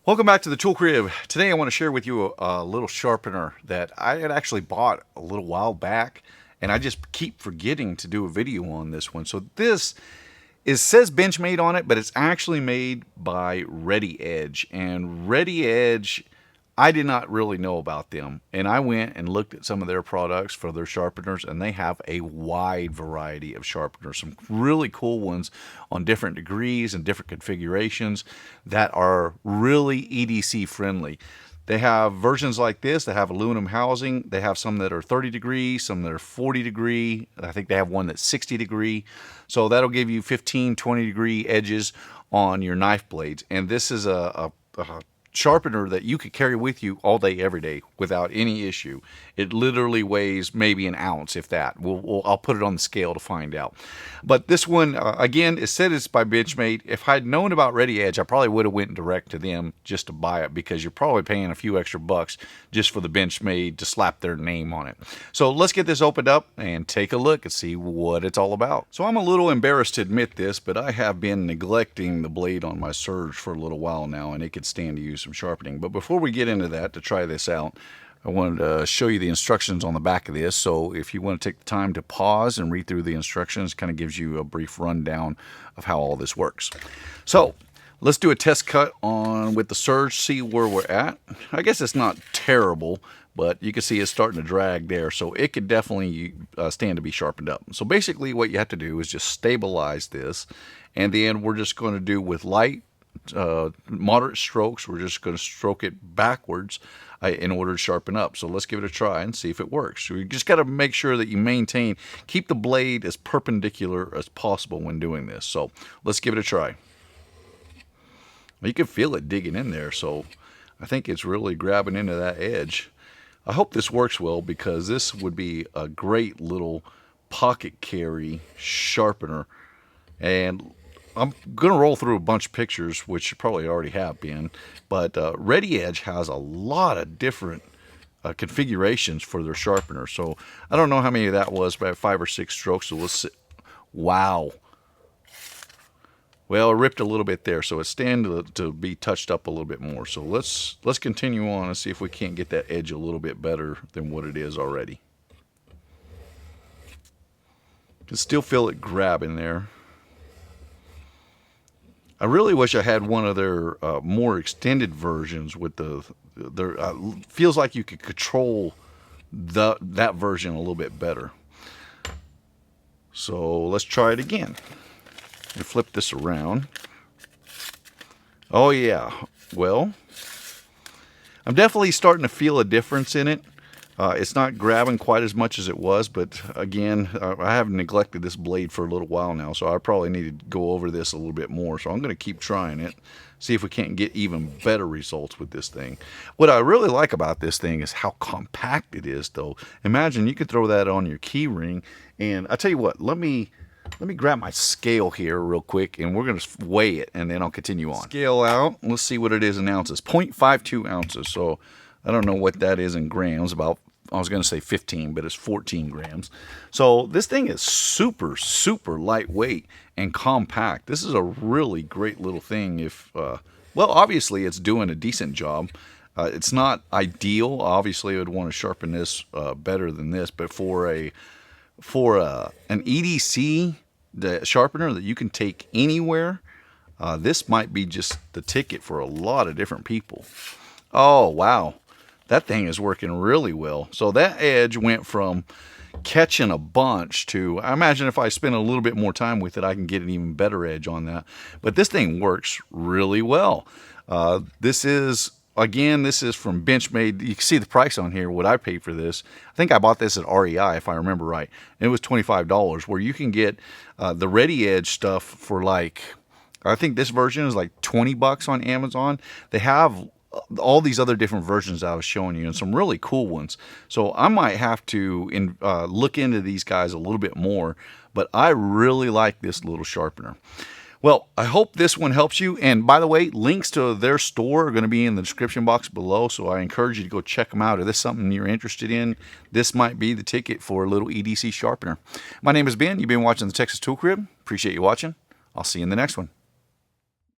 Welcome back to the Tool Crib. Today I want to share with you a little sharpener that I had actually bought a little while back, and I just keep forgetting to do a video on this one. So this says Benchmade on it, but it's actually made by Redi-Edge. And Redi-Edge, I did not really know about them, and I went and looked at some of their products for their sharpeners, and they have a wide variety of sharpeners, some really cool ones on different degrees and different configurations that are really EDC friendly. They have versions like this that have aluminum housing. They have some that are 30 degrees, some that are 40 degree. I think they have one that's 60 degree. So that'll give you 15, 20 degree edges on your knife blades. And this is a sharpener that you could carry with you all day, every day without any issue. It literally weighs maybe an ounce, if that. I'll put it on the scale to find out. But this one, again, it said it's by Benchmade. If I'd known about Redi-Edge, I probably would have went direct to them just to buy it, because you're probably paying a few extra bucks just for the Benchmade to slap their name on it. So let's get this opened up and take a look and see what it's all about. So I'm a little embarrassed to admit this, but I have been neglecting the blade on my Surge for a little while now, and it could stand to use some sharpening. But before we get into that, to try this out, I wanted to show you the instructions on the back of this. So if you want to take the time to pause and read through the instructions, it kind of gives you a brief rundown of how all this works. So let's do a test cut on with the Surge, see where we're at. I guess it's not terrible, but you can see it's starting to drag there, so it could definitely stand to be sharpened up. So basically what you have to do is just stabilize this, and then we're just going to do with light, moderate strokes. We're just going to stroke it backwards in order to sharpen up. So let's give it a try and see if it works. So you just got to make sure that you keep the blade as perpendicular as possible when doing this. So let's give it a try. You can feel it digging in there, so I think it's really grabbing into that edge. I hope this works well, because this would be a great little pocket carry sharpener. And I'm going to roll through a bunch of pictures, which probably already have been, but Redi-Edge has a lot of different configurations for their sharpener. So I don't know how many of that was, but 5 or 6 strokes. So let's see. Wow. Well, it ripped a little bit there, so it's standing to be touched up a little bit more. So let's continue on and see if we can't get that edge a little bit better than what it is already. You can still feel it grabbing there. I really wish I had one of their more extended versions with their feels like you could control that version a little bit better. So let's try it again. You flip this around. Oh yeah, well, I'm definitely starting to feel a difference in it. It's not grabbing quite as much as it was, but again, I have neglected this blade for a little while now, so I probably need to go over this a little bit more. So I'm going to keep trying it, see if we can't get even better results with this thing. What I really like about this thing is how compact it is, though. Imagine you could throw that on your key ring, and I tell you what, let me grab my scale here real quick, and we're going to weigh it, and then I'll continue on. Scale out. Let's see what it is in ounces. 0.52 ounces. So I don't know what that is in grams. I was going to say 15, but it's 14 grams. So this thing is super, super lightweight and compact. This is a really great little thing. Well, obviously it's doing a decent job. It's not ideal. Obviously I would want to sharpen this better than this, but for an EDC sharpener that you can take anywhere, this might be just the ticket for a lot of different people. Oh, wow. That thing is working really well. So that edge went from catching a bunch to, I imagine if I spend a little bit more time with it, I can get an even better edge on that. But this thing works really well. This is from Benchmade. You can see the price on here, what I paid for this. I think I bought this at REI, if I remember right. And it was $25, where you can get the Redi-Edge stuff for like, I think this version is like 20 bucks on Amazon. They have all these other different versions I was showing you, and some really cool ones. So I might have to look into these guys a little bit more, but I really like this little sharpener. Well, I hope this one helps you. And by the way, links to their store are going to be in the description box below, so I encourage you to go check them out. If this is something you're interested in, this might be the ticket for a little EDC sharpener. My name is Ben. You've been watching the Texas Tool Crib. Appreciate you watching. I'll see you in the next one.